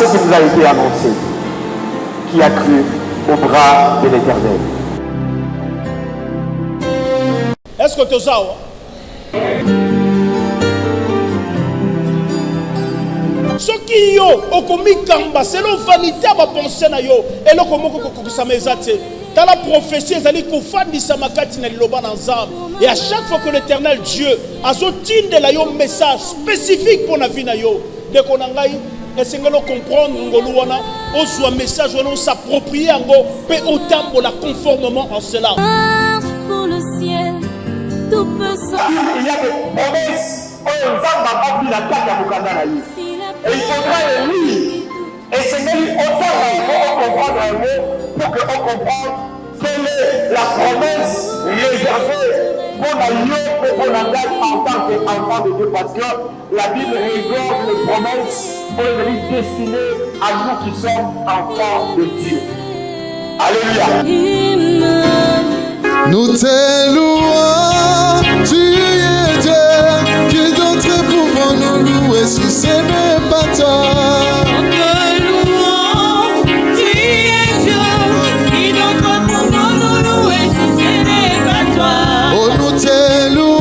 ce qui nous a été annoncé. Qui a cru au bras de l'Éternel? Est-ce que tu as ce qui yo okomi kamba selon vanité à ma pensée na yo et le komo ko sa mezate dans la prophétie ezali ko fandisa makati na liloba na nzambe et à chaque fois que l'Éternel Dieu azotinde la yo message spécifique pour la vie na yo de ko na ngai esengelo comprendre ngolu wana ozwa message wana s'approprier yango pe otambola conformément en cela. Pour le ciel tout peut s'envoler. Il y a des promesses et il faudra les lire. Et c'est même autant qu'on comprend un mot pour qu'on comprenne quelle est la promesse réservée pour la lieu pour la date en tant qu'enfant de Dieu. Parce que la Bible regorge les promesses pour les destinées à nous qui sommes enfants de Dieu. Alléluia. Nous te louons, tu es Dieu, qui d'autre pouvons nous louer si ce n'est pas toi? Nous te louons, tu es Dieu, qui d'autre pouvons nous louer si ce n'est pas toi? Oh, nous te louons.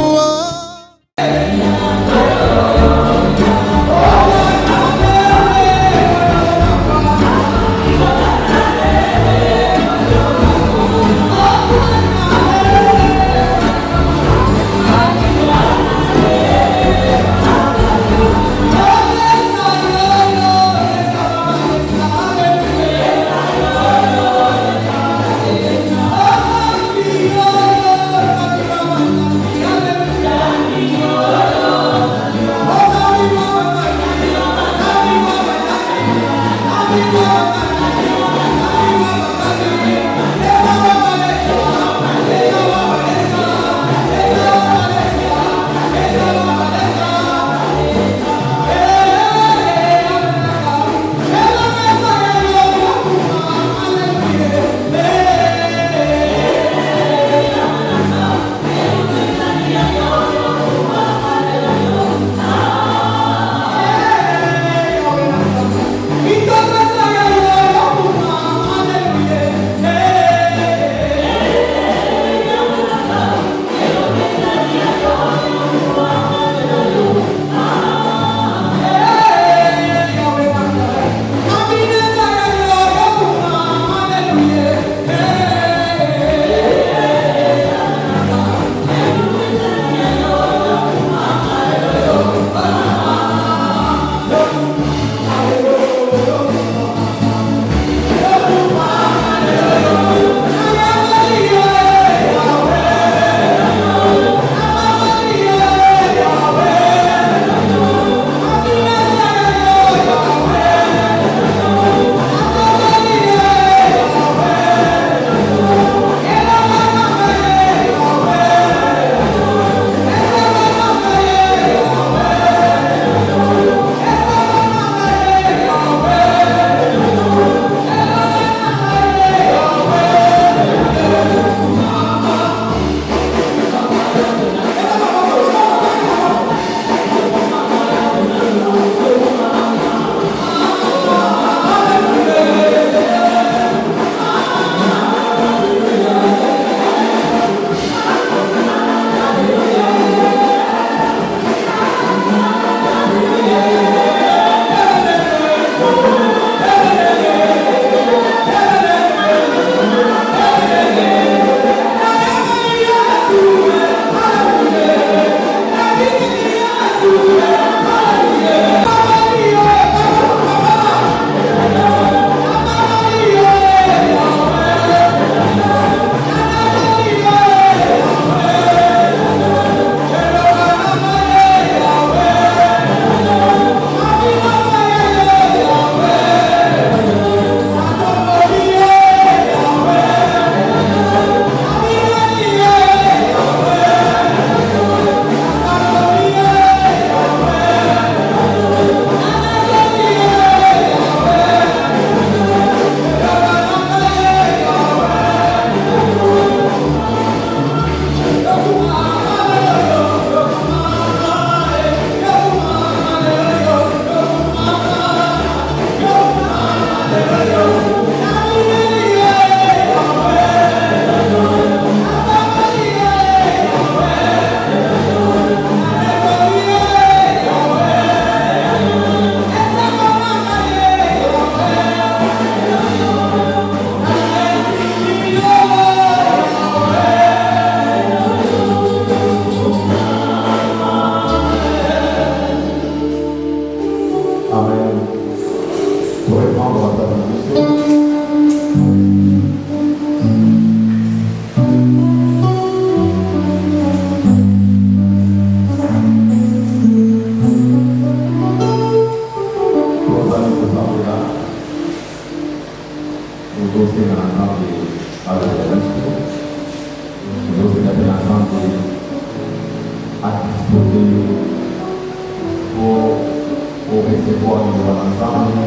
c'est pour nous ensemble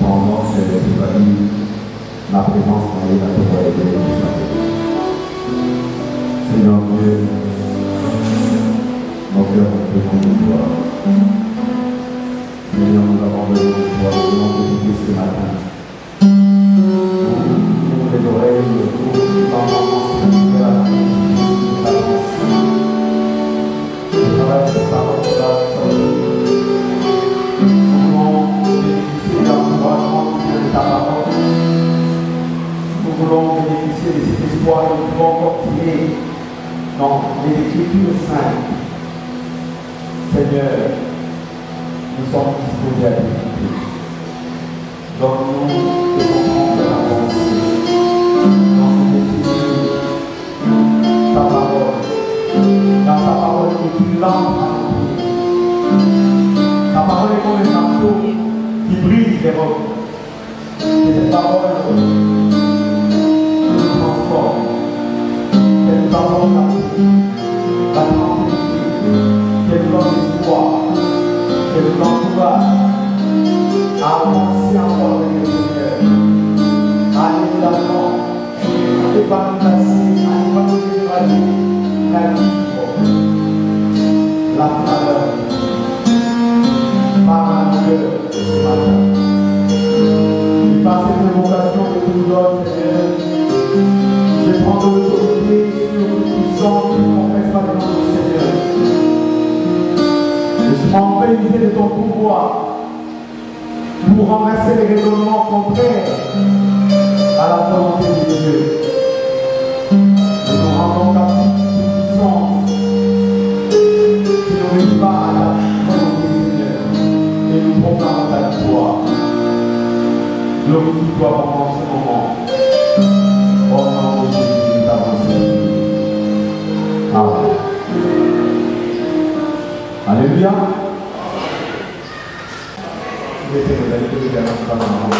pendant que ma présence dans les bâtiments de Seigneur Dieu, nos cœurs ont besoin de toi. Seigneur, nous avons besoin de toi, nous avons besoin ce matin. Nous les oreilles, nous t'entendons de la pensée. Le travail de cette parole de la nous voulons bénéficier de l'encouragement qui vient de ta parole. Nous voulons bénéficier de cet espoir que nous pouvons encore tirer dans les Écritures saintes. Seigneur, nous sommes disposés à t'écouter. Donne-nous de comprendre ta pensée. Donne-nous de saisir ta parole. Car ta parole est une lampe à nos pieds. Ta parole est comme un marteau qui brise les rocs. Et cette parole nous transforme. Cette parole la tranquillité, qu'elle nous donne l'espoir, qu'elle nous encourage à avancer encore avec le Seigneur, à aller de l'avant, à ne pas nous lasser, à ne pas nous décourager, mais à vivre la faveur par la douleur de ce matin. Et par cette vocation que tu nous donnes, Seigneur, je prends de l'autorité sur toute puissance qui ne confesse pas le nom du Seigneur. Je m'en vais user de ton pouvoir pour renverser les raisonnements contraires à la volonté de Dieu. Nous nous rendons captifs de puissance qui n'obéit pas à la volonté du Seigneur et nous proclamons ta victoire. Glorifie-toi pendant ce moment. Au nom de Jésus, nous t'avons servi. Amen. Alléluia. Laissez nos amis que nous allons faire dans la main.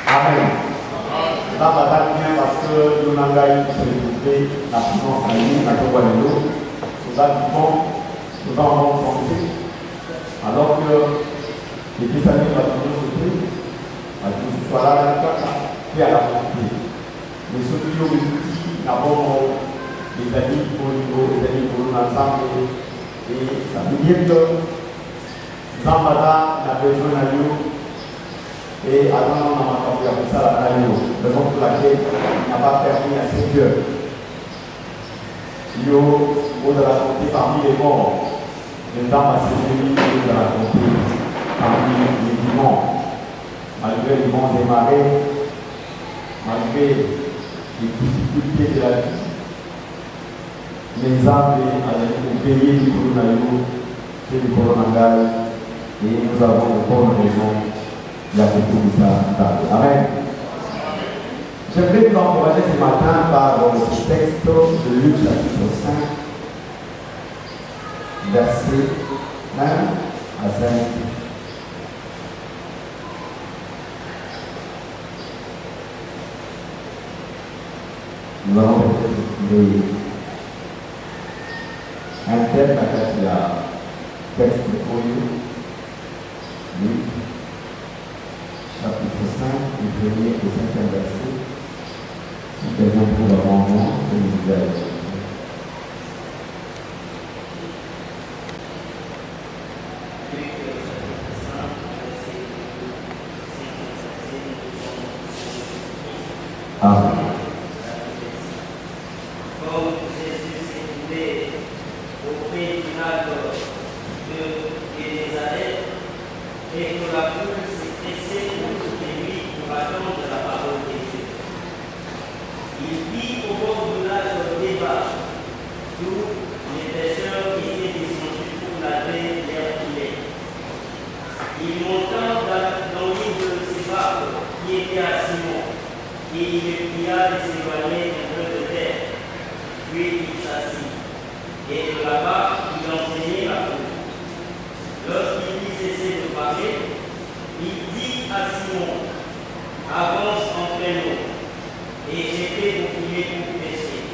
Amen. Là, bataille bien parce que nous n'avons pas eu la puissance à lui, à tout le monde. Nous avons pensé. Alors que les Christians va toujours se prier, à tout ce soit là, et à la volonté. Mais ceux qui ont des outils, d'abord les amis pour nous ensemble, et ça veut dire que Zambada n'a besoin de nous, et avant on a compris après ça la raison pour laquelle il n'a pas permis à ses cœurs. Il y a de la santé parmi les morts. Les âmes à ces ennemis de la santé parmi les vivants, malgré les vents et marées, malgré les difficultés de la vie. Les âmes ont payé du coronavirus et du coronavirus, et nous avons de bonnes raisons d'accepter ça. Amen. J'aimerais vous encourager ce matin par le texte de Luc chapitre 5. Verset 1 à 5. Nous allons trouver un thème avec le texte pour nous. Luc, chapitre 5, du 1er au 5e verset. Si quelqu'un trouve avant moi, je vous aide. Amen. Comme Jésus s'est trouvé auprès du lac de Génézareth et que la foule s'est pressée autour de lui pour attendre la parole de Dieu. Il vit au bord du lac débat d'où les pêcheurs qui étaient descendus pour laver leurs filets. Il monta dans l'île de Sébar qui était à Simon. Et il le pria de s'éloigner un peu de terre. Puis il s'assit. Et de là-bas, il enseignait la foule. Lorsqu'il eut cessé de parler, il dit à Simon, avance en pleine eau, et jetez vos filets pour pêcher.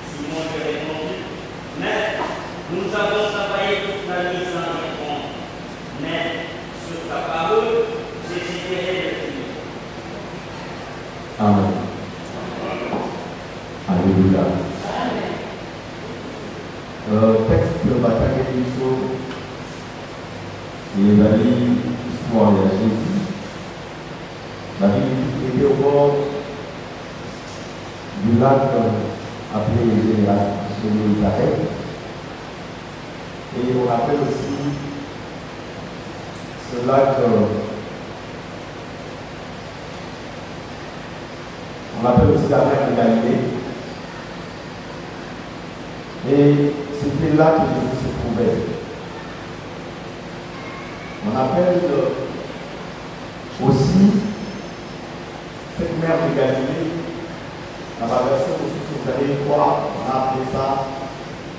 Simon lui répondit, Maître, Amen. Alléluia. Texte de bataille du saut et la l'histoire de Jésus. La Bible était au bord du lac appelé Génézareth. Et on appelle aussi ce lac, on appelle aussi la mer de Galilée. Et c'était là que Jésus se trouvait. On appelle aussi cette mer de Galilée, dans la version aussi, si vous allez voir, on a appelé ça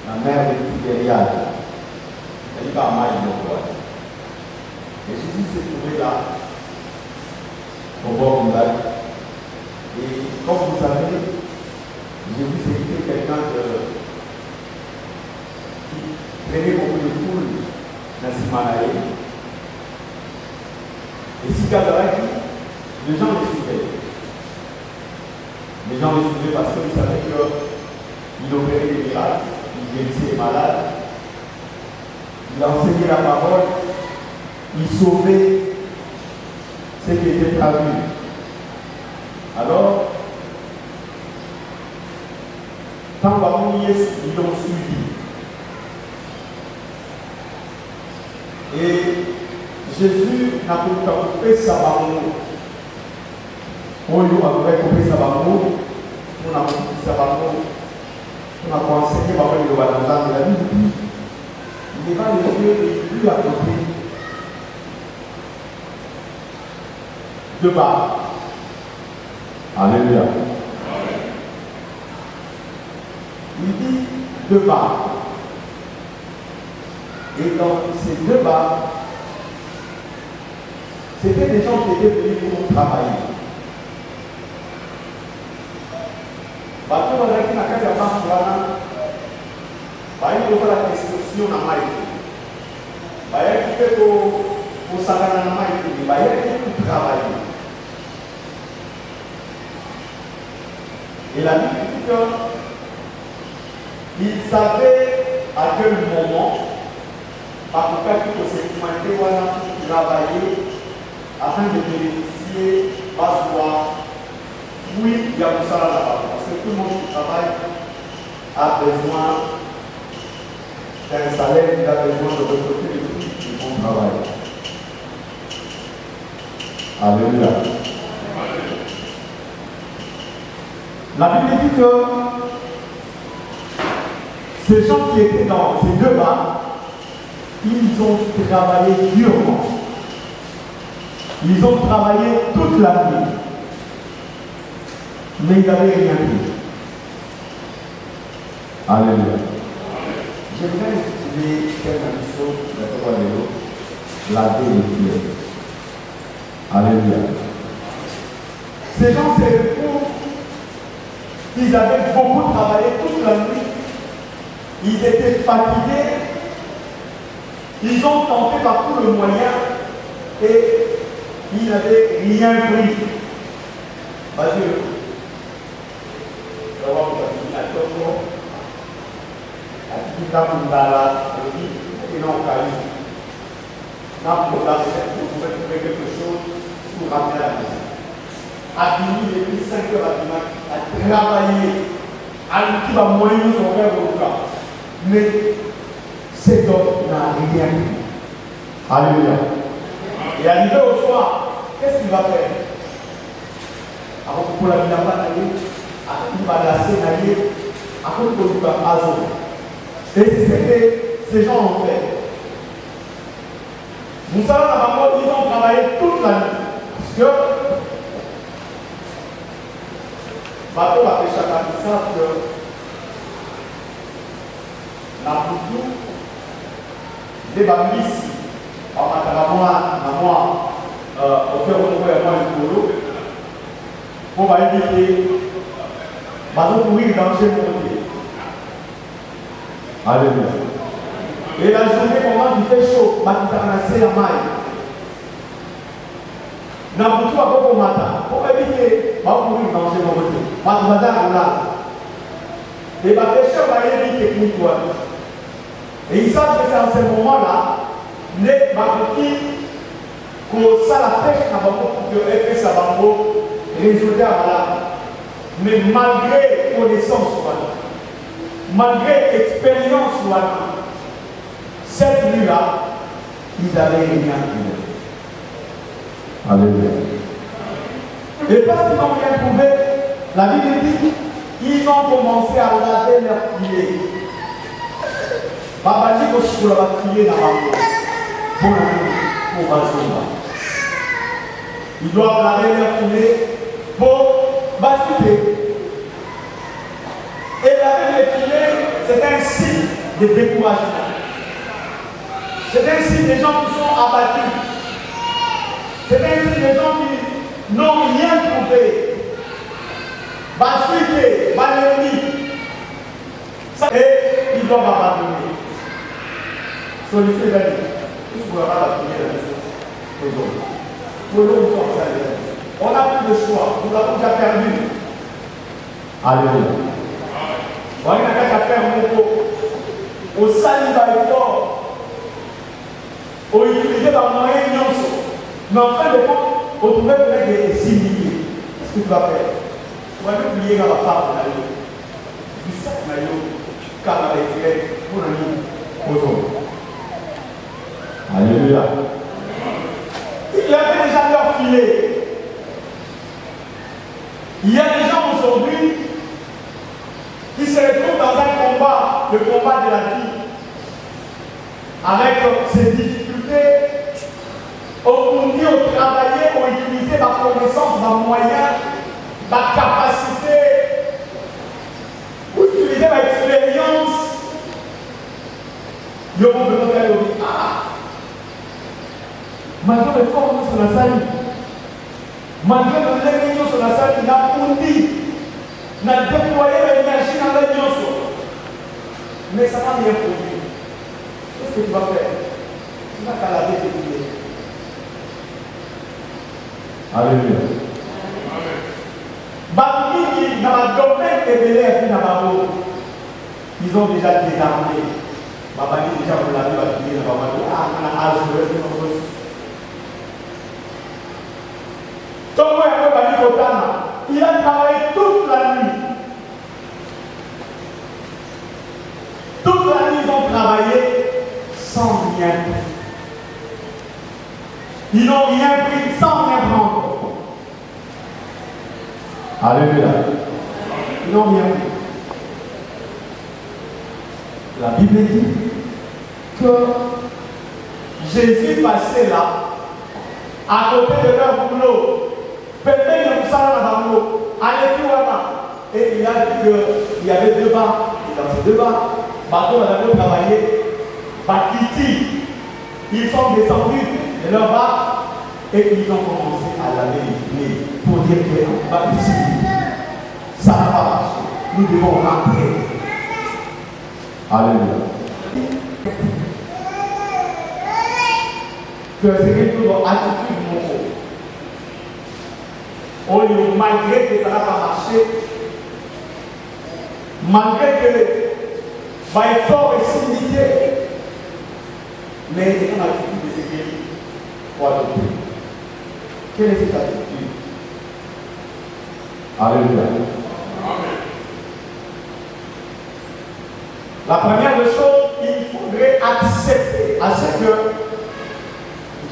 la mer de Tibériade. Elle n'est pas mal, et Jésus s'est trouvé là, au bord du lac. Et comme vous savez, Jésus c'était quelqu'un qui prenait beaucoup de foule dans Simanaï. Et si Gazara dit, les gens le suivaient. Les gens le suivaient parce qu'ils savaient qu'il opérait des miracles, il guérissait les malades, il enseignait la parole, il sauvait ceux qui étaient perdus. Alors, quand parmi eux, ils l'ont suivi. Et Jésus n'a pas coupé sa barreau. On lui a coupé sa barreau, on a coupé sa barreau, on a enseigné par le Banazan de la Bible. Il n'est pas les yeux et lui à côté de bas. Alléluia. Il dit deux bas. Et dans ces deux bas, c'était des gens qui étaient venus pour travailler. Bateau avec la case à Barcelona, il faut la destruction à Maïki. Il fait pour Sagana à Maïki, il faut pour travailler. Et la Bible dit qu'ils savaient à quel moment, par contre, que ces humanité pour travailler afin de bénéficier, oui, il y a tout ça là-bas. Parce que tout le monde qui travaille a besoin d'un salaire, il a besoin de recruter les fruits qui vont travailler. Alléluia. La Bible dit que ces gens qui étaient dans ces deux bas, ils ont travaillé durement. Ils ont travaillé toute la nuit. Mais ils n'avaient rien pris. Alléluia. J'aimerais utiliser quelques choses de laver les pieds. Alléluia. Ces gens, c'est le pauvre. Ils avaient beaucoup travaillé toute la nuit. Ils étaient fatigués. Ils ont tenté par tous les moyens et ils n'avaient rien pris. Vas-y. Quelque chose pour ramener la maison. A fini depuis 5 heures du matin, à travailler, à l'outil à moyen de son frère au cas. Mais cet homme n'a rien pris. Alléluia. Et arrivé au soir, qu'est-ce qu'il va faire? Alors pour la vie n'a pas d'aller, il va lasser d'aller, après qu'il va passer. Et c'est ce que ces gens ont fait. Nous savons d'abord qu'ils ont travaillé toute la nuit. Parce que bateau va pêcher à ça que la boutou des bambis, en moi, au cœur de moi, on va éviter bateau courir dans chez monter. Alléluia. Et la journée, comment il fait chaud, il a la maille. N'a pas tout à matin pour éviter courir dans ce moment. Et les pêcheurs vont aller technique. Et ils savent que c'est en ce moment-là, les marquis, que ça la pêche pour que ça va résoudre à la. Mais malgré connaissance, malgré expérience, cette nuit-là, ils avaient rien trouvé. Alléluia. Et parce qu'ils n'ont rien trouvé, la Bible dit qu'ils ont commencé à laver leurs filets. Papa dit que je dois filer dans ma main. Pour Bazouba. Ils doivent laver leurs filets pour basculer. Et laver les filets, c'est un signe de découragement. C'est un signe des gens qui sont abattus. C'est un signe des gens qui n'ont rien trouvé. Basculer, malénie. Et ils doivent abandonner. Solution est valide. Tout ce qu'on va pas finir la chose. On n'a plus de choix. Nous avons déjà perdu. Alléluia. On a qu'à faire un mot. Au saliva est fort. On utilise des moyens. Mais en fin de compte, on trouve des signifiés. Qu'est-ce que tu vas faire? Tu vas plier dans la femme de la vie. Du sac maillot, du cadre avec les pour la vie. Aux hommes. Alléluia. Il y avait déjà leur filet. Il y a des gens aujourd'hui qui se retrouvent dans un combat, le combat de la vie, avec ses difficultés. On dit au travailler, on utilise ma connaissance, ma moyen, ma capacité, on utilise ma expérience. Il y a beaucoup de gens qui disent, malgré les formes sur la salle, malgré les réunions sur la salle, il a poundi, il a déployé l'énergie dans les réunions. Mais ça n'a rien produit. Qu'est-ce que tu vas faire? Tu vas qu'à laver tes filets. Alléluia. Bambi, dans le domaine des élèves, ils ont déjà désarmé. Babani déjà on l'a vu à finir, on a ajouté il a travaillé toute la nuit. Toute la nuit, ils ont travaillé sans rien. Ils n'ont rien pris sans rien prendre. Alléluia. Ils n'ont rien pris. La Bible dit que Jésus passait là, à côté de leur boulot. Peut-être que ça là allez plus là. Et il a dit qu'il y avait deux bas. Et dans ces deux bas, bateau a travaillé. Bakiti, ils sont descendus de leur bas et ils ont commencé à laver les filets pour dire que Bakiti, ça n'a pas marché. Nous devons rentrer. Alléluia. Que c'est quelque chose d'attitude mon corps. Malgré que ça n'a pas marché, malgré que l'effort est signifié, mais il y a une attitude de sécurité pour adopter. Quelle est cette attitude? Alléluia. Amen. La première des choses, il faudrait accepter à ce que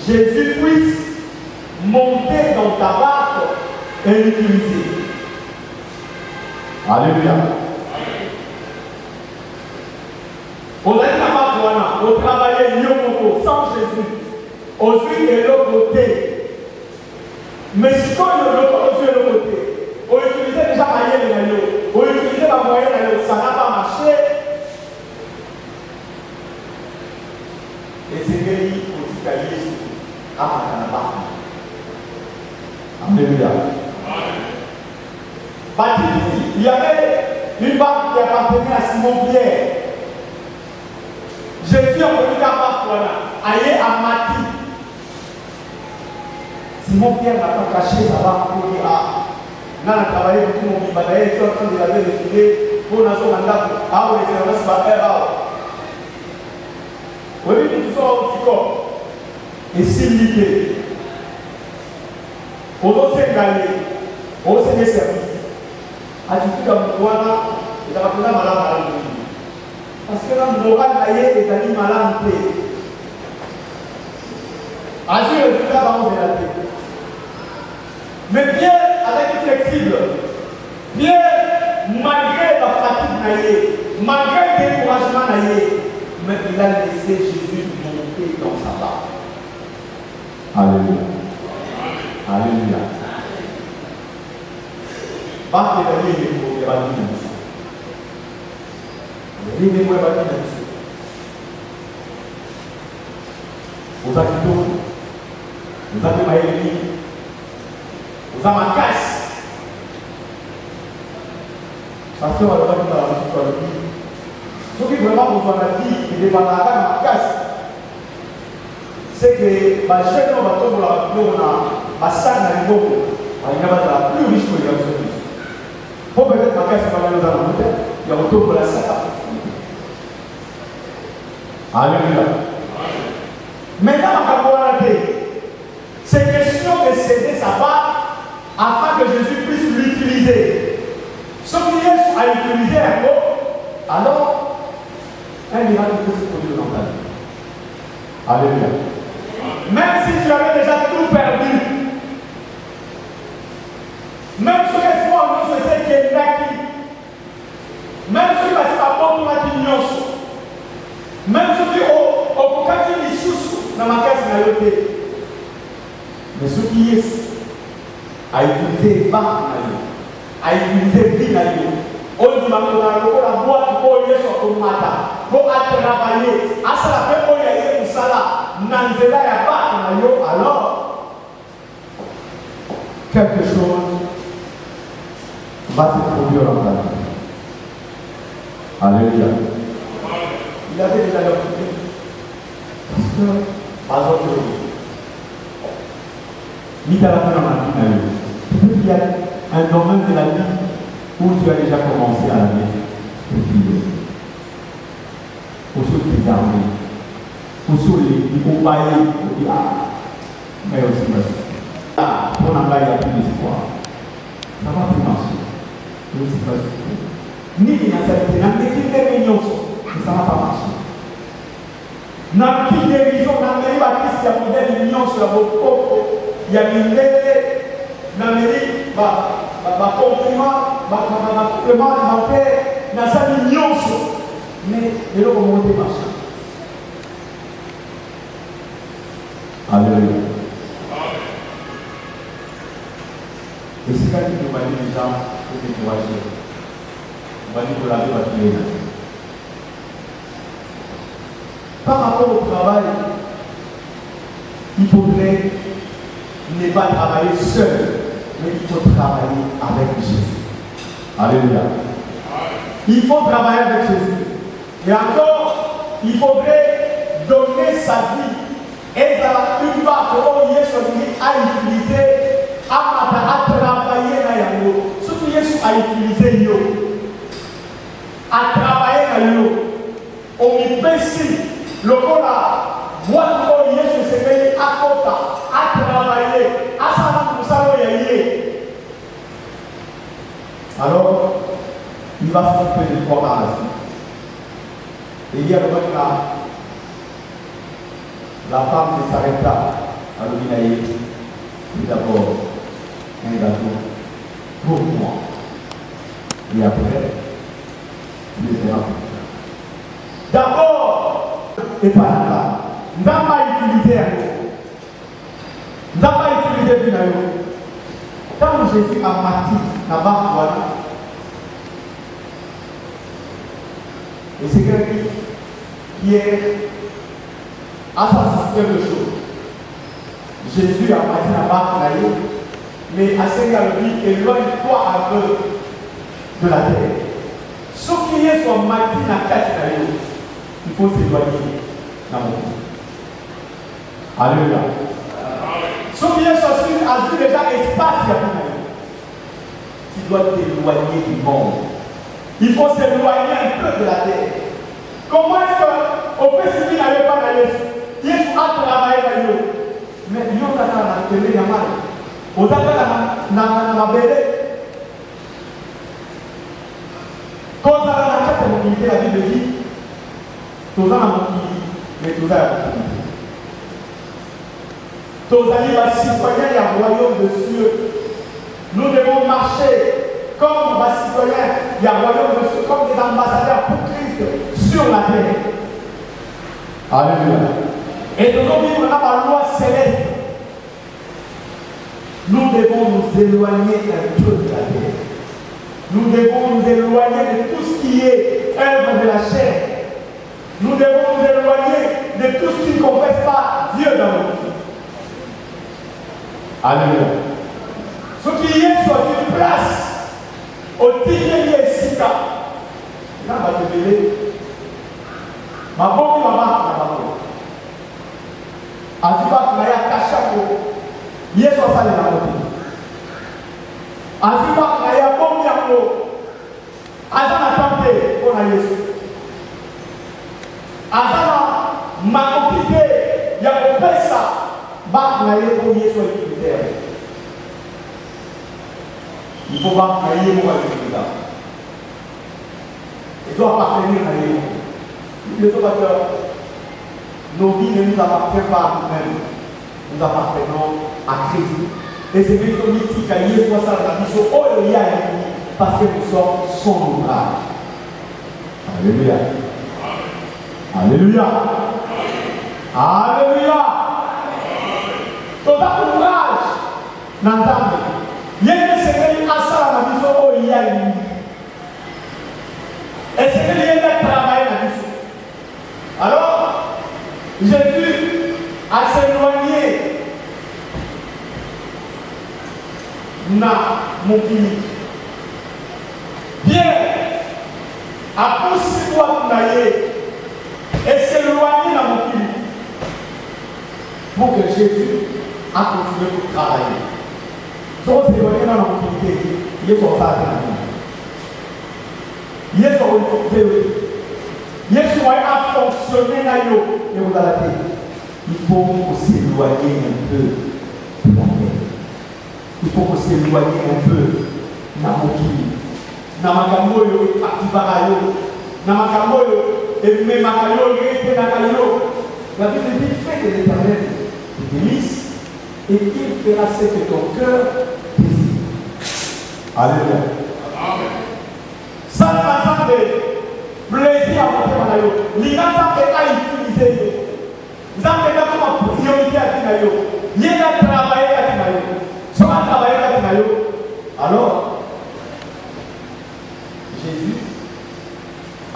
Jésus puisse monter dans ta barque et l'utiliser. Alléluia. On a dit au travailler sans Jésus, aussi de l'autre côté. Mais si on est de l'autre côté, on utilisait déjà les maillots, on utilisait la moyenne, ça n'a pas marché. Et c'est guéri pour t'itailler à Macanaba. Alléluia. Il y avait une barque qui appartenait à Simon-Pierre. Jésus a connu la barque allait à Mati. Simon-Pierre n'a pas caché sa barque pour dire, ah, n'a bataille est en train de laver les filets pour nous son mandat à les services par erreur. Oui, nous sommes au petit corps et s'il l'idée aux autres gagner aux services attitude à Mouana et à la malade parce que la morale est des amis malades. Agir le résultat va vous élater. Mais Pierre avec flexible. Pierre, malgré la fatigue naïe, malgré le découragement naïe, mais il a laissé Jésus monter dans sa barque. Alléluia. Alléluia. Pas que les amis ne vont pas dire ça. Les amis ne vont pas dire ça. Vous avez tout. Vous avez ma église. Vous avez ma casse. Parce que on va dire dans la vie. Ce qui vraiment besoin de la vie, qui dépend de la casse, c'est que ma chaîne, on va tomber dans la ma salle dans le monde, il y a la plus riche que les autres. Pour peut-être ma casse, on va dans la montagne, il y a autour de la salle. Alléluia. Maintenant, c'est question de céder sa part afin que Jésus puisse l'utiliser. Ce qui est à utiliser alors un miracle peut se produire dans ta vie. Alléluia. Même si tu avais déjà tout perdu, même si les fois où c'est ce qui est acquis, même si tu passes par bon pour la même si tu au cas où tu sous dans ma caisse na yote. Mais ce qui est à utiliser pas à utiliser vie na yo. On dit ma la boîte pour y être au matin pour travailler. À ça la fait pour y aller pour ça là. Nanzela ya pas na yo alors quelque chose va se produire en ta vie. Alléluia. Il avait déjà l'opportunité. Parce que, par exemple, il y a un domaine de la vie où tu as déjà commencé à la vie. Pour ceux qui sont armés, pour ceux qui ont baillé, pour dire ah, mais aussi merci. Ah, pour n'en pas y a plus d'espoir. Ça va plus marcher. Ni il y a cette réunion, ça ne va pas marcher. Na qui guérison, na mairie baptiste, il y a modèle union sur la boue, il y a une lettre, na mairie, compliment, complément alimentaire, na sa union sur. Mais, il y a comment on marche. Alléluia. Et c'est quand il nous va dire déjà, pour décourager. On va dire que la vie va finir. Par rapport au travail, il faudrait ne pas travailler seul, mais il faut travailler avec Jésus. Alléluia. Il faut travailler avec Jésus. Et encore, il faudrait donner sa vie. Et dans une part que Jésus a utilisé, à travailler dans Yango. Ce que Jésus a utilisé, à travailler dans Yango. On y pécit. Le corps a boîte pour Jésus se paye à Kota, à travailler, à savoir pour ça où il y a. Alors, il va frapper le corps à la suite. Et il y a le moment là, la femme ne s'arrête pas à l'Obinaïe. Tout d'abord, un gâteau pour moi. Et après, il est là. D'abord, et par là, nous n'avons pas utilisé un mot. Nous n'avons pas utilisé un mot. Quand Jésus a parti là-bas, voilà. Et c'est quelqu'un qui est à sa système de choses. Jésus a parti là-bas, mais à ce qu'il a dit, éloigne-toi un peu de la terre. Ce qui est son matin à 4 il faut s'éloigner dans mon vie. Alléluia. Ce qui est sorti a vu déjà espace. tu dois t'éloigner du monde. Il faut s'éloigner un peu de la terre. Comment est-ce qu'on peut se dire n'avait pas d'ailleurs? Il a travaillé d'ailleurs. Mais il y a un télé de mal. On a un bébé. Quand on a la mobilité, la Bible dit, tous a la mobilité, mais tous a la mobilité. Tous amis citoyens et royaume de cieux. Nous devons marcher comme citoyens et royaume de cieux, comme des ambassadeurs pour Christ sur la terre. Alléluia. Et nous devons vivre dans la loi céleste. Nous devons nous éloigner un peu de la terre. Nous devons nous éloigner de tout ce qui est œuvre de la chair. Nous devons nous éloigner de tout ce qui ne confesse pas Dieu dans notre vie. Alléluia. Ce qui est sur une place au Tigre Sika. Ça va te mêler. Ma bonne maman, Aziba Kaya Kachako. Yes, on s'en est là. Aziba Kaya Bombiako. Azana Tante, on a Yesu. Azana Makopike, Yakopesa. Il faut pas travailler pour aller au il doit appartenir à Dieu. Les autres, nos vies ne nous appartiennent pas à nous-mêmes. Nous appartenons à Christ. Et c'est que nous disons qu'il y a ça dans la mission, parce que nous sommes son ouvrage. Alléluia. Alléluia. Alléluia. Tout ouvrage dans l'âme. Il y a des secrets à ça dans la mission. Et c'est qu'il y a des travail dans la mission. Alors, Jésus a s'éloigné dans mon pays. Pierre a poussé moi et s'éloigner dans mon pays. Pour que Jésus a continué pour travailler. Donc, c'est éloigné dans l'opportunité. Il est pour ça. Il est sur l'opportunité. Il est sur à fonctionner dans l'eau. Et vous allez il faut s'éloigner un peu de la terre. Il faut s'éloigner un peu de la moquille. Namakamoyo, Akibarayo, Namakamoyo, et Memakayo, Retenakayo. La Bible dit fais de l'Éternel des délices et il fera ce que ton cœur désire. Alléluia. Ça n'a pas de plaisir à monter dans l'eau. L'Iran a utilisé. Nous avons comme priorité à Tinayo. Il y a travaillé à Tinayo. Si on a travaillé à Tinayo, alors Jésus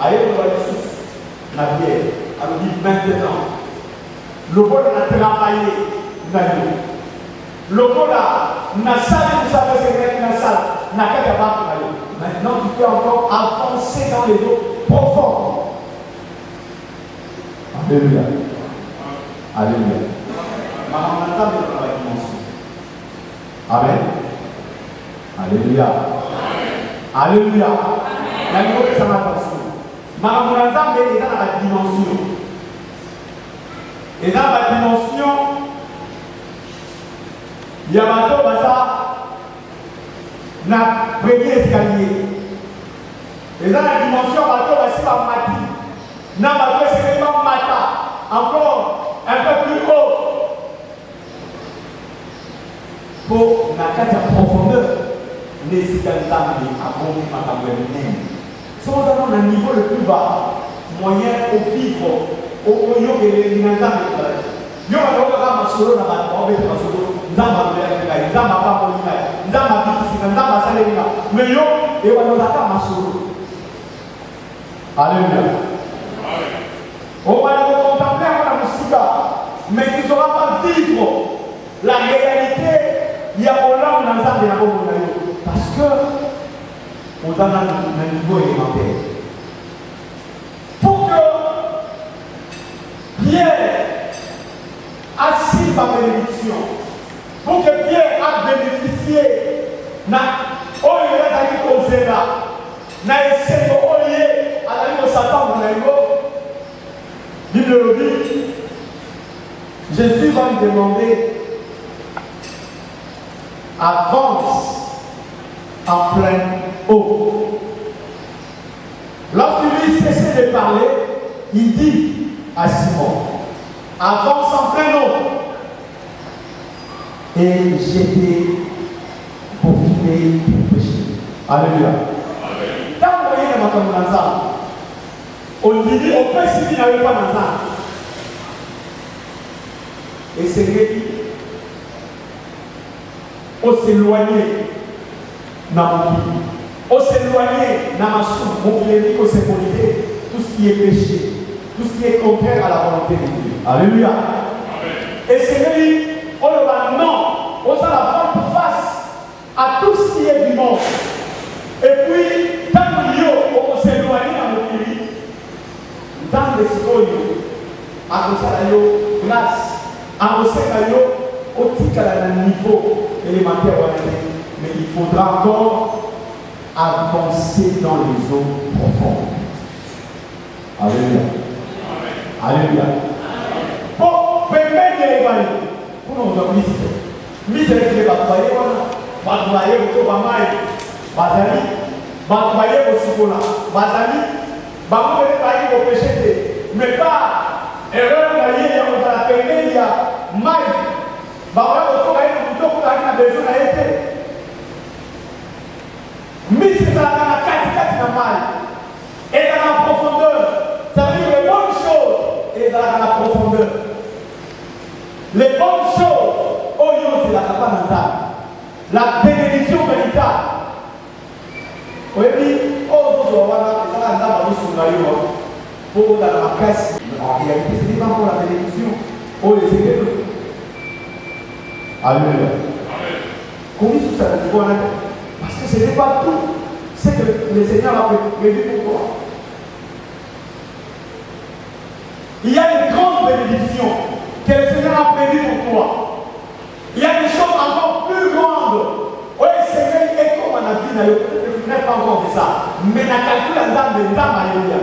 a eu la bière. Alors il dit maintenant. Le bon a travaillé dans l'eau. Le bon a salle, vous savez, c'est une salle. N'a qu'à pas dans l'eau. Maintenant, tu peux encore avancer dans les eaux profondes. Alléluia. Alléluia. Amen. Alléluia. Alléluia. La vie ça m'a passé. Maman est dans la dimension. Et dans la dimension, il y a un premier escalier. Et dans la dimension, il y a un mati. Dans la dimension, mata. Encore un peu plus haut. Pour la profondeur, les escaliers si on a un niveau le plus bas, moyen au vivre, au milieu de l'Inazam, il y a un solo dans la solo, Alléluia. On va le contempler à la musique, mais tu ne sauras pas vivre la réalité. Il y a un parce que on a un niveau élémentaire. Pour que Pierre assise ma bénédiction, pour que Pierre a bénéficié, il a kozela na esengo oye azali kosatana na yango. Bible lobi Jésus va lui demander avance en pleine eau. Lorsqu'il cessait de parler, il dit à Simon, avance en pleine eau. Et j'étais pour filer pour pécher. Alléluia. Quand vous voyez les matins dans ça, on dit, on peut s'y n'avait pas dans ça. Et c'est lui, on s'éloigner dans mon vie. On s'éloigner dans ma soupe, mon plaisir, on s'éloigner tout ce qui est péché, tout ce qui est contraire à la volonté de Dieu. Alléluia. Et c'est lui, on le va non, on s'en la faire face à tout ce qui est du monde. Et puis, tant que on s'éloigne dans le pays, dans les scoles, à Kosalayo, glace, à Kosalayo, au niveau élémentaire, mais il faudra encore avancer dans les eaux profondes. Alléluia. Alléluia. Bon, permettez les vaillants. Pour nous organiser. Misère qui va travailler, va travailler au Tobamaï, Bazali, va travailler au Sibola, Bazali, va travailler au péché, mais pas erreur, on va la permettre, il y a Maï, va travailler au Tobamaï, pour la besoin d'être. Misère dans la quantité de Maï, et dans la profondeur, ça veut dire les bonnes choses, et dans la profondeur. Les bonnes choses, oh yo, c'est la capanata. La bénédiction véritable. Oui, oh, vous avez ça, on a sur la pour la casse. En réalité, ce n'est pas pour la bénédiction. Oh, les églises. Alléluia. Comment est-ce que ça veut dire? Parce que ce n'est pas tout. C'est que le Seigneur a prévu pour toi. Il y a une grande bénédiction que le Seigneur a prévu pour toi. Il y a des choses encore plus grandes. Oui, Seigneur est comme on a dit, je ne n'ai pas encore dit ça. Mais la calcul en dame de dame, alléluia.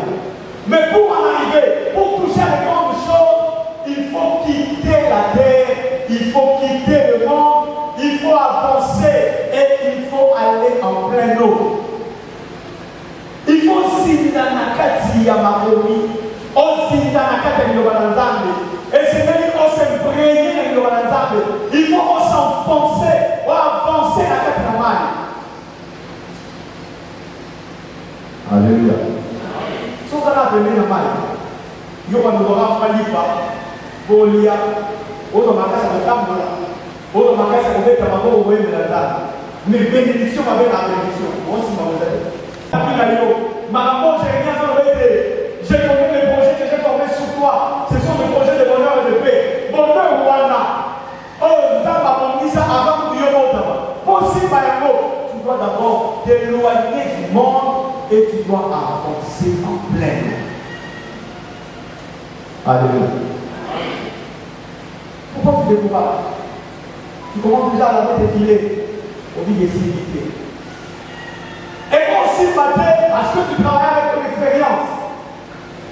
Mais pour en arriver, pour toucher à les grandes choses, il faut quitter la terre, il faut quitter le monde, il faut avancer et il faut aller en pleine eau. Il faut s'indanakati ya makomi, s'indanakati ya lobananzambe. Et c'est même qu'il faut s'imprégner dans le lobananzambe. Il faut s'enfoncer, avancer la tête de la main. Alléluia. Si on a appelé la main, il y a un endroit où il y a Bolia, autre magasin de Tambola, autre magasin de Tamabo, ou de la dame. Mais bénédiction avec la bénédiction. Moi aussi, ma maman, j'ai rien fait. J'ai connu les projets que j'ai formés sur toi. Ce sont des projets de bonheur et de paix. Bonheur ou Wana. Oh, ça m'a dit ça avant que tu y aies possible, tu dois d'abord t'éloigner du monde et tu dois avancer en pleine. Alléluia. Pourquoi tu ne découvres pas? Tu commences déjà à laver tes filets au lieu de s'imiter. Et aussi matin parce que tu travailles avec ton expérience.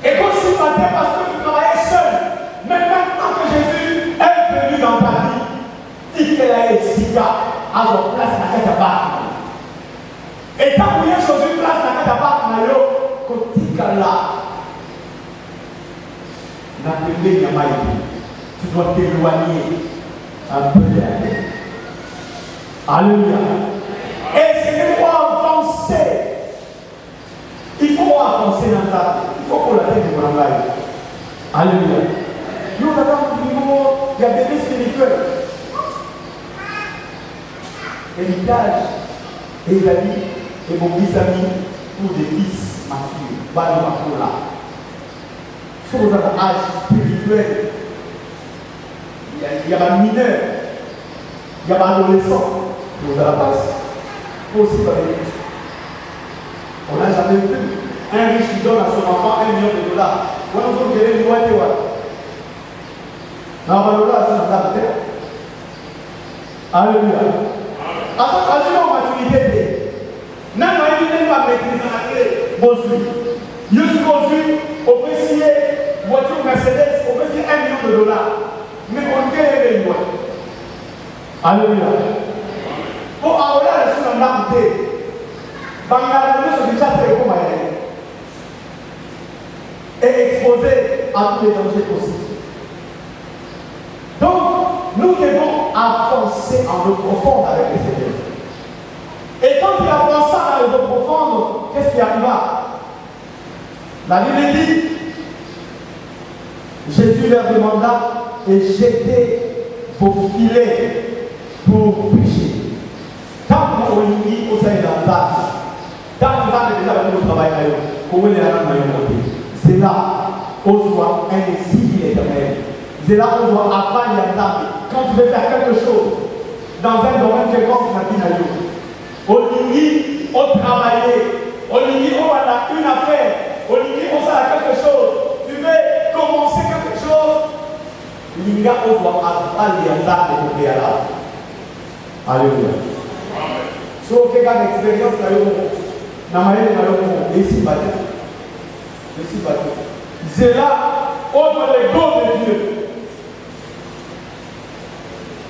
Et aussi matin parce que tu travailles seul. Mais maintenant que Jésus est venu dans ta vie, dis qu'elle a été à son place dans la tête. Et quand vous êtes sur une place dans la tête, tu dois t'éloigner un peu de la terre. Alléluia. Et c'est pour avancer. Il faut avancer dans ça. Il faut qu'on la tête de mon langage. Alléluia. Nous avons un niveau, il y a des risques spirituels. Héritage, et les amis, et mon amis pour des fils matures. Voilà le là. Si vous avez un âge spirituel, il y a un mineur, il y a un adolescent. Vous avez la passe. Aussi, on n'a jamais vu un riche qui donne à son enfant $1 million. On a besoin de lui voir. Non, on va le voir, c'est la terre. Alléluia. À ce moment, maturité, n'a pas eu aujourd'hui. Aujourd'hui, on peut signer voiture Mercedes, on peut signer $1 million. Mais on peut les loin. Alléluia. Pour avoir la sur un arbre, Bangladesh se déjà fait comme et exposé à tous les dangers possibles. Donc, nous devons avancer en eau profonde avec les Seigneurs. Et quand il avance dans les eaux profondes, qu'est-ce qui arriva? La Bible dit, Jésus leur demanda et jetez vos filets pour pêcher. Quand vous dit au sein d'un tas, quand vous avez déjà le travail, comment les gens c'est là où on doit ainsi l'éternel. C'est là où on doit apprendre les âmes. Quand tu veux faire quelque chose dans un domaine quelconque, on dit, on travaille, on dit, on a une affaire, on dit, on sait quelque chose. Tu veux commencer quelque chose, il y a on doit apprendre les âmes de ton là. Alléluia. Si on fait une expérience, c'est là où on doit les go de Dieu.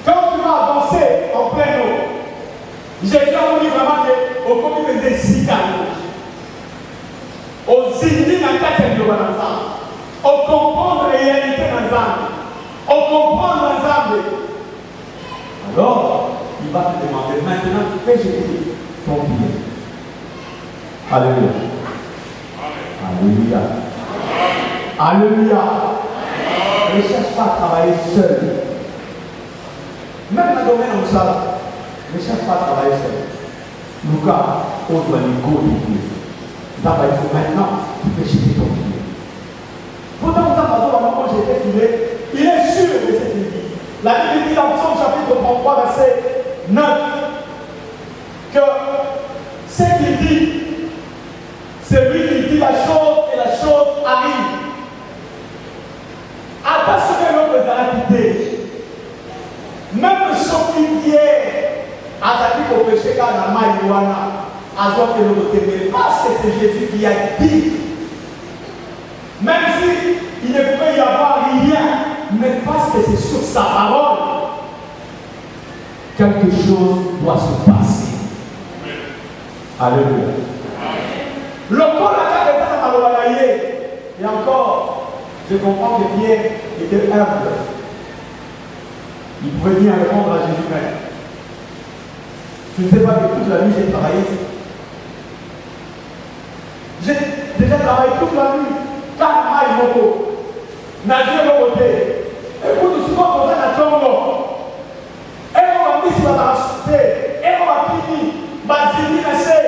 Quand tu vas avancer en plein eau, j'ai dit vraiment au comité des cigales, aux indices dans la tête de l'ensemble, au comprendre la réalité dans l'ensemble, au comprendre l'ensemble. Alors, il va te demander maintenant, tu peux jeter ton billet. Alléluia. Alléluia. Alléluia. Ne cherche pas à travailler seul. Même dans le domaine où ça, ne cherche pas à travailler seul. Lucas, on doit les go de Dieu. D'abord, il faut maintenant, tu peux jeter ton filet. Pourtant, vous avez besoin de moment jeter filet, il est sûr de cette vie. La Bible dit dans Psaume chapitre 33, verset 9, que ce qu'il dit, c'est lui qui dit la chose et la chose arrive. Attention que l'homme a quitté. Même son qui est à sa pour pécher car la marijuana a besoin que l'homme t'aime. Parce que c'est Jésus qui a dit. Même si il ne pouvait y avoir rien, mais parce que c'est sur sa parole, quelque chose doit se passer. Alléluia. Le corps a été dans et encore, je comprends que Pierre était humble. Il pouvait bien répondre à Jésus-Christ. Je ne sais pas que toute la nuit j'ai travaillé. J'ai déjà travaillé toute la nuit. 4 mailles beaucoup. Nager au côté. Écoute, souvent on a un tongo. Et on va mis sur la cité. Et on va finir. Bazini, je sais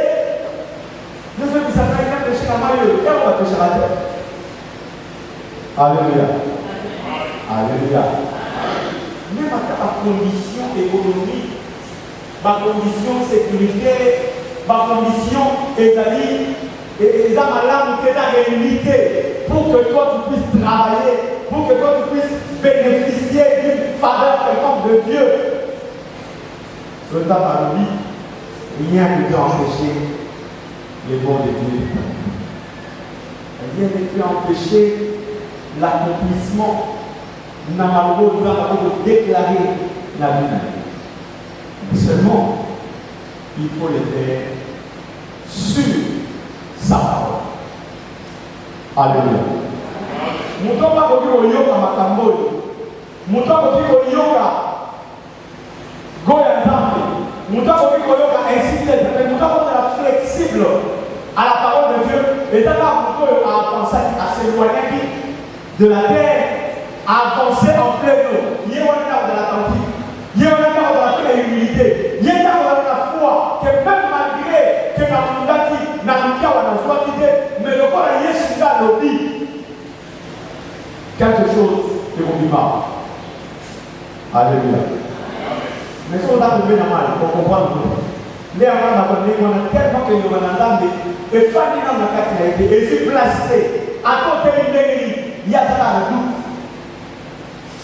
que ça va être péché la maille. Et on va pécher la terre. Alléluia. Alléluia. Même à ta condition économique, ma condition sécuritaire, ma condition établie, et les amalams qui sont réunités pour que toi tu puisses travailler, pour que toi tu puisses bénéficier d'une faveur quelconque de Dieu. Ce temps par lui, rien ne peut empêcher les bons de Dieu. Rien ne peut empêcher l'accomplissement. Nous avons déclarer la vie. Seulement, il faut le faire sur sa parole. Alléluia. Mouton pas au yoga makambo. Mouton au yoga goya zambe. Mouton au yoga ainsi de mouton est flexible à la parole de Dieu. Et là, mouton a pensé à s'éloigner de la terre, à avancer en plein eau. Il y a un arbre de l'attentif. Il y a un arbre de la humilité. Il y a un arbre de la foi que même malgré que la fundati n'a pas soit quitté, mais le corps a Yesu dans nos vies. Quelque chose de compliqué. Alléluia. Mais si on a trouvé mal, on comprend tout. Les gens ont tellement que nous avons et famille dans la quatrième et c'est placé à côté de l'église. Il y a ça le doute.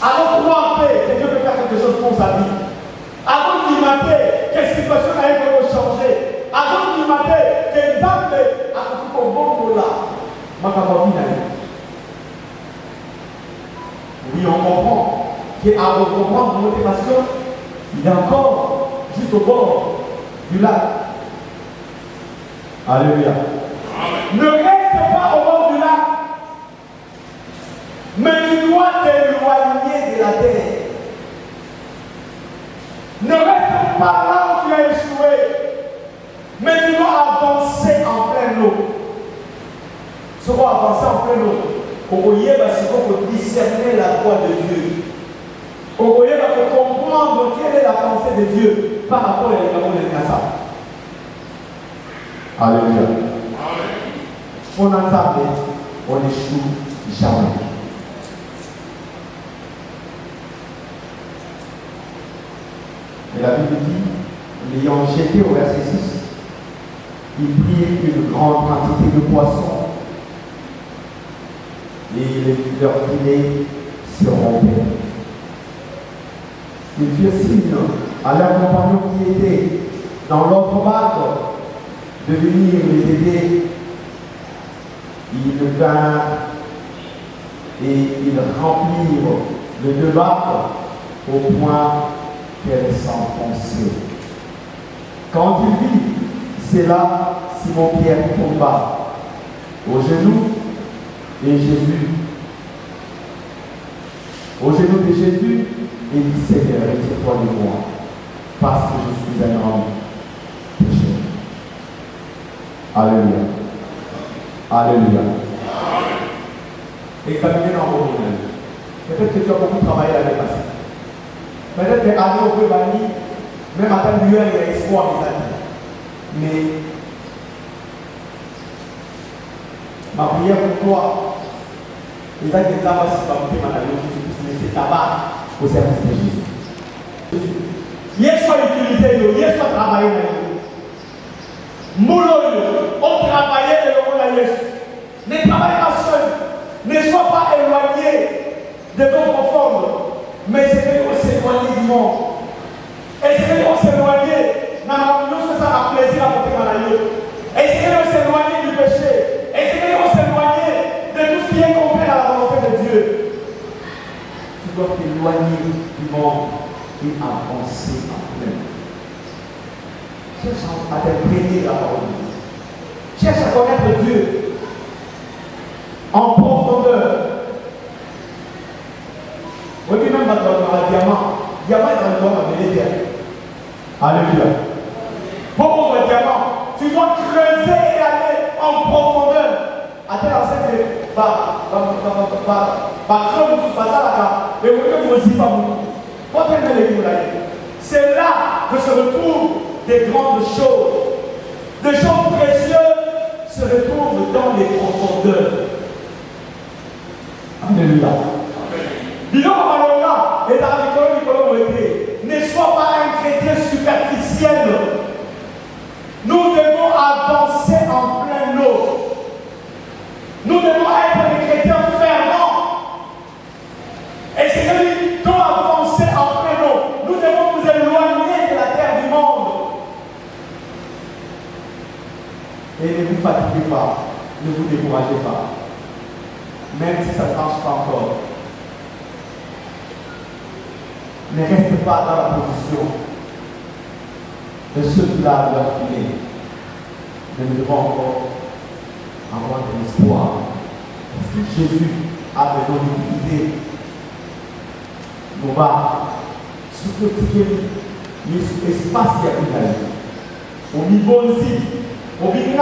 Alors, croire que Dieu peut faire quelque chose pour sa vie. Avant qu'il m'appelle, que la situation a été changée. Avant qu'il m'appelle, que Dieu a fait un bon Oui, on comprend. Avant de comprendre, parce qu'il est encore juste au bord du lac. Alléluia. Ne reste pas au bord du lac, mais tu dois t'éloigner de la terre. Ne reste pas là où tu as échoué, mais tu dois avancer en pleine eau. Ce qu'on avancer en pleine eau, on va discerner la voix de Dieu. On va comprendre quelle est la pensée de Dieu par rapport à l'événement de Nassa. Alléluia. On entend, on échoue jamais. Et la Bible dit, l'ayant jeté au verset 6, il prit une grande quantité de poissons et leurs filets se rompaient. Ils firent signe à leurs compagnons qui étaient dans l'autre barque de venir les aider. Ils vinrent et ils remplirent les deux barques au point qu'elles s'enfonçaient. Quand il vit cela, Simon-Pierre tomba aux genoux de Jésus, et dit, Seigneur, retire-toi de moi, parce que je suis un homme pécheur. Alléluia. Alléluia. Examinez dans vos domaines. Peut-être que tu as beaucoup travaillé l'année passée. Peut-être que l'année au Bani, même à ta lueur, il y a espoir, mes amis. Mais ma prière pour toi, les actes de tabac, c'est pas monter ma vie, je puisse laisser tabac au service de Jésus. Hier soit utilisé, hier soit travaillé dans le Moulon, on travaillait et on a Jésus. Ne travaille pas seul, ne sois pas éloigné de ton profonde, mais c'est que on s'éloigner du monde. Et c'est que on s'éloigner, nous faisons un plaisir à côté de la vie. Et c'est que on s'éloigner du péché. Et c'est que on s'éloigner de tout ce qui est compris à la volonté de Dieu. Tu dois t'éloigner du monde et avancer en plein. Cherche à t'imprégner la parole de Dieu. Cherche à connaître Dieu en profondeur. On dit même dans le diamant. Diamant est un doigt de l'éternel. Alléluia. Pour le diamant, tu dois creuser et aller en profondeur. À tel enseigne que c'est là que se retrouvent des grandes choses. Des choses précieuses se retrouvent dans les profondeurs. Alléluia. Disons malheureusement, les Arabes ont été, ne sois pas un chrétien superficiel. Nous devons avancer en plein eau. Nous devons être des chrétiens fervents. Et c'est que nous avancer en plein eau. Nous devons nous éloigner de la terre du monde. Et ne vous fatiguez pas, ne vous découragez pas. Même si ça ne marche pas encore. Ne restez pas dans la position de ceux qui lavent leur filet. Mais nous devons encore avoir de l'espoir. Parce que Jésus a besoin d'utiliser nos barres. Ce que tu veux, l'espace qui a pu aller. Au niveau ici, au niveau il y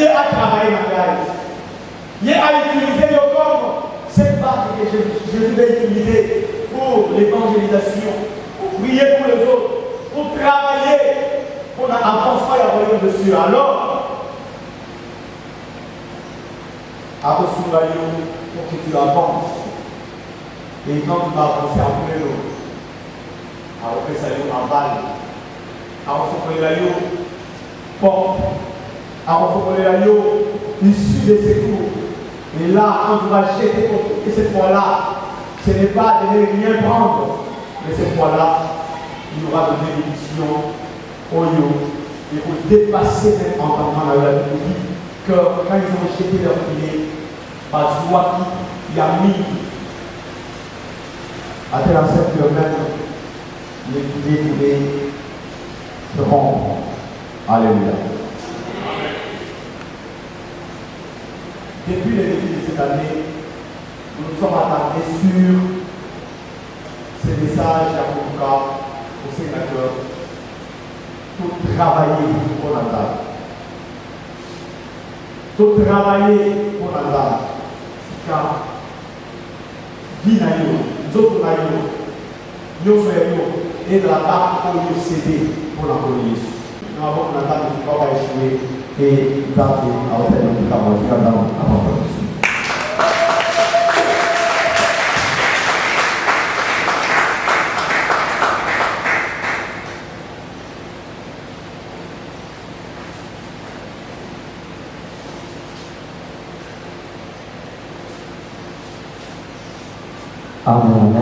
a travaillé dans la il y a à utiliser le corps. Cette barre que Jésus va utiliser pour l'évangélisation, pour prier pour les autres, pour travailler, pour avancer à royaume dessus. Alors, pour que tu avances. Et quand tu vas avancer en plein eau, alors que ça y est en balle, alors il faut que tu porte, alors il faut que tu issu des secours. Et là, quand tu vas jeter, et cette fois-là, ce n'est pas de ne rien prendre, mais cette fois-là, il y aura de bénédiction au yo. Et pour dépasser cet entendement, la Bible dit que quand ils ont jeté leur filet, par joie qui a mis à tel enseigne que même les filets pouvaient se rompre. Alléluia. Depuis le début de cette année, nous nous sommes attardés sur ce message d'Apoka au sénateur pour travailler pour Nazareth. Tout travailler pour Nazareth. Car, vie na yo, nzoto na yo, yo frère yo, et de la part pour yo céder pour la police. Nous avons Nazareth qui ne va pas échouer et nous avons fait notre travail. Nous avons fait Amen.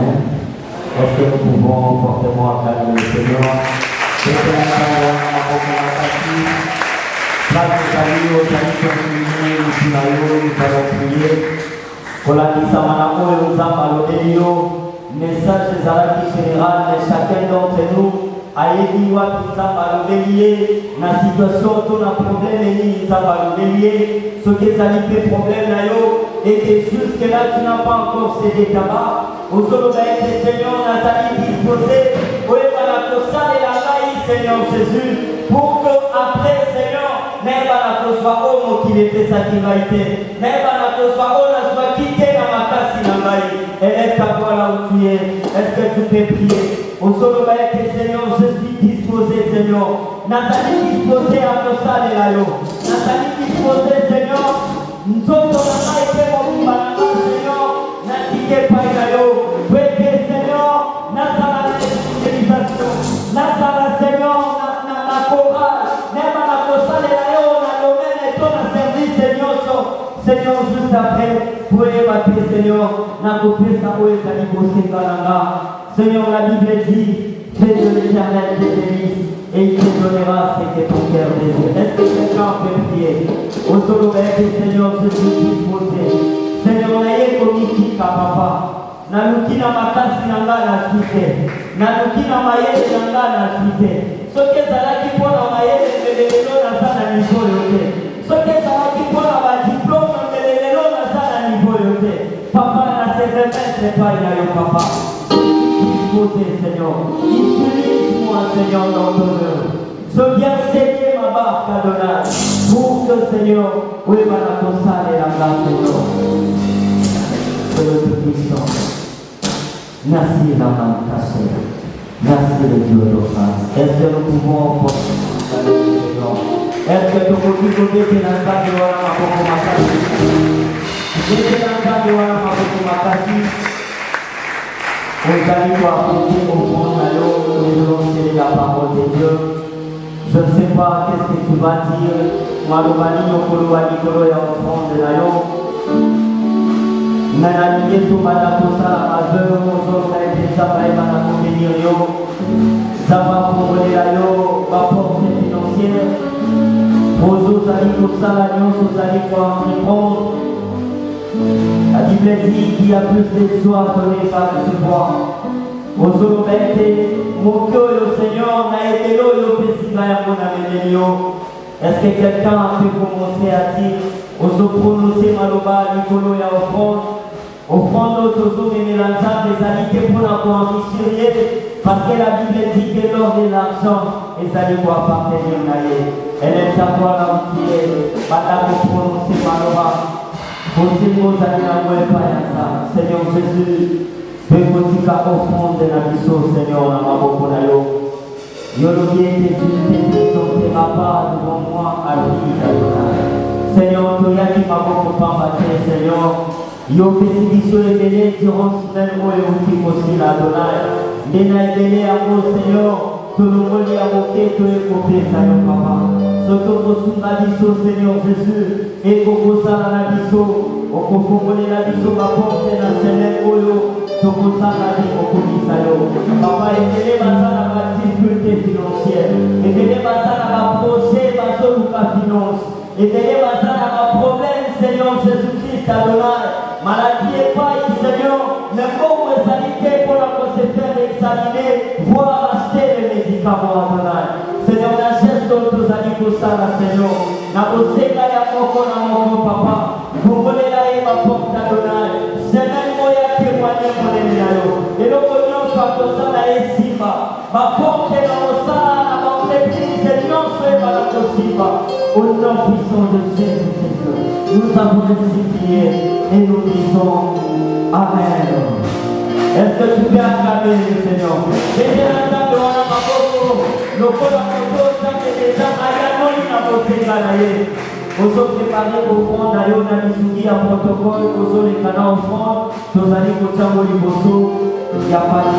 Est-ce que nous pouvons fortement acclamer le Seigneur? Message des Arabes général, mais chacun d'entre nous a écrit dans la situation, dans le problème, il a ce qui est un problème et que jusque-là tu n'as pas encore cédé tabac. Au solo le Seigneur n'a disposé, Seigneur Jésus, pour que après Seigneur, même à la soit homme qui était sacrifié, même à la soit homme soit quitté dans ma casse et est ta voix là où tu es. Est-ce que tu peux prier? Au solo le Seigneur Jésus disposé, Seigneur. Nathalie disposé à nos salles là, Nathalie disposé, Seigneur. Nous sommes dans la été mon Seigneur. N'attiquez pas Seigneur. Seigneur, Nazareth, civilisation. Nazareth, Seigneur, na chorale. Même à la salle là, on a domaine et ton service, Seigneur. Seigneur, juste après, pour évacuer, Seigneur, n'a coupé sa eau et sa libosé Kalanga. Seigneur, la Bible dit, fais de l'Éternel des délices et il te donnera ce que ton cœur désire. Est-ce que quelqu'un peut prier? Au solo Seigneur, je suis disposé. Seigneur, n'ayez commis qui papa. Nalukina makasi nanga na suite. Nalukina mayele nanga na suite. Soke zalaki pona mayele mbelelelo na sana nivo yote. Soke zalaki pona ba diplôme mbelelelo na sana nivo yote. Papa na se remettre pas ya yo papa. Disposez Seigneur. Utilise-moi Seigneur dans ton œuvre. Je viens céder ma barque Adonai pour que Seigneur, oui ma tosale la grâce Seigneur. Que le Tout-Puissant. Merci la main cachée. Merci le Dieu de grâce. Est-ce que nous pouvons porter le Seigneur? Est-ce que nous pouvons côté de la salle de la Makasi? J'étais dans la salle de la Makasi. Vous allez voir au fond de l'eau, nous allons céder la parole de Dieu. Je ne sais pas qu'est-ce que tu vas dire. Malobani, Okoloani, Koloya, au fond de l'eau. Nana yetu manakosa mazeo mozo na pesa bai manakonvenir yo zama kongolela yo rapport financier mozo zali kosala nyonso zali kwa répondre. La Bible dit qu'il y a plus de joie donnée par le pouvoir. Mozo bete mokyo yo Seigneur na etelo yo pesima ya mona menelio. Est-ce que quelqu'un peut commencer à dire ozo prononcer maloba nikolo ya offrande? Offrande aux et mélangeant des alités pour la enrichir, parce que la Bible dit que l'or et l'argent, les alliés doivent appartenir à elle. Elle est à toi là où tu es, madame, prononcer malora. Aussi, nous allons pas Seigneur Jésus, fais-moi offrande de la mission, Seigneur, dans ma boca. Yo le bien que tu ne t'exauceras pas devant moi à vie, Seigneur, tu as dit ma boca, Seigneur. Yo pésidition et béné durant ce même mois et outil aussi la Donai. Béna et béné à mon Seigneur, tout le monde est à moquer, tout est coupé, Seigneur Papa. Surtout pour son abisso, Seigneur Jésus, et pour ça la abisso, au confondu la abisso, ma porte dans ce même moyo, tout pour ça la vie, au commis Seigneur. Papa, et béné ma ça la difficulté financière, et béné ma ça la projet, ma seule finance, et béné ma ça la tosala Seigneur. Na bosenga ya moko na moko papa. Bongolela ye baporta Adonai. Seigneur moya témoigner monene na yo. Eloko nyonso akosala esimba. Baporte na mosala na baentreprise nyonso ebala kosimba. Au nom puissant de Jésus-Christ, nous avons ainsi prié et nous disons Amen. Est-ce que tu peux acclamer le Seigneur? Vous préparez au front d'ailleurs dans l'issue à protocole, vous les canaux au front, vous allez vous faire au liboso, il n'y a pas de.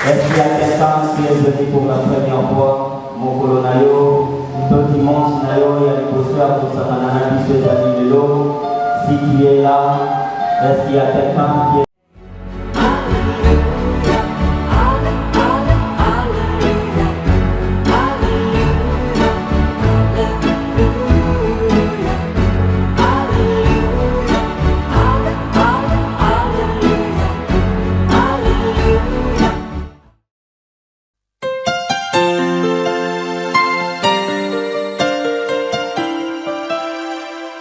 Est-ce qu'il y a quelqu'un qui est venu pour la première fois? Mon colonayo, tout dimanche, nayo, il y a des posters pour ça, si tu es là, est-ce qu'il y a quelqu'un qui est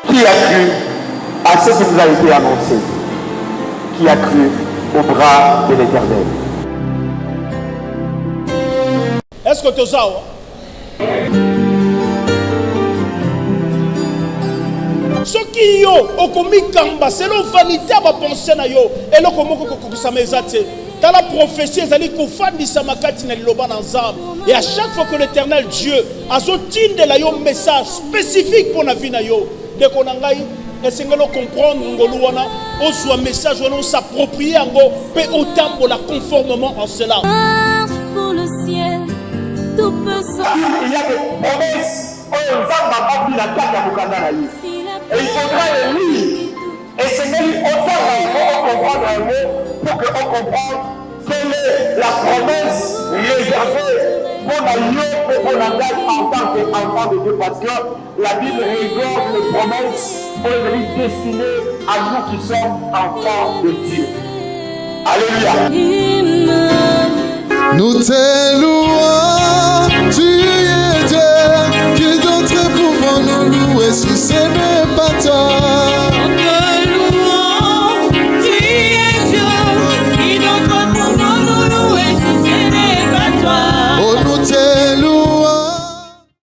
Qui a cru à ce qui nous a été annoncé? Qui a cru au bras de l'Éternel? Est-ce que tu as ce qui yo okomi kamba selon vanité à ma pensée na yo et le komoko kokusamezate dans la prophétie ezali kofandisa makati na liloba na nzambe et à chaque fois que l'Éternel Dieu azotindela yo message spécifique pour la vie na yo de konangai esengelo comprendre ngolu wana ozwa message wana s'approprier ngo pe otambola conformément en cela. Pour le ciel, tout peut s'en. Il y a des promesses. Et il faudra les lire. Et c'est même autant comprendre un mot pour qu'on comprenne quelle est la promesse réservée pour la yo, pour la gagne en tant qu'enfant de Dieu, parce que la Bible regorge les promesses pour les destiner à nous qui sommes enfants de Dieu. Alléluia. Nous te louons.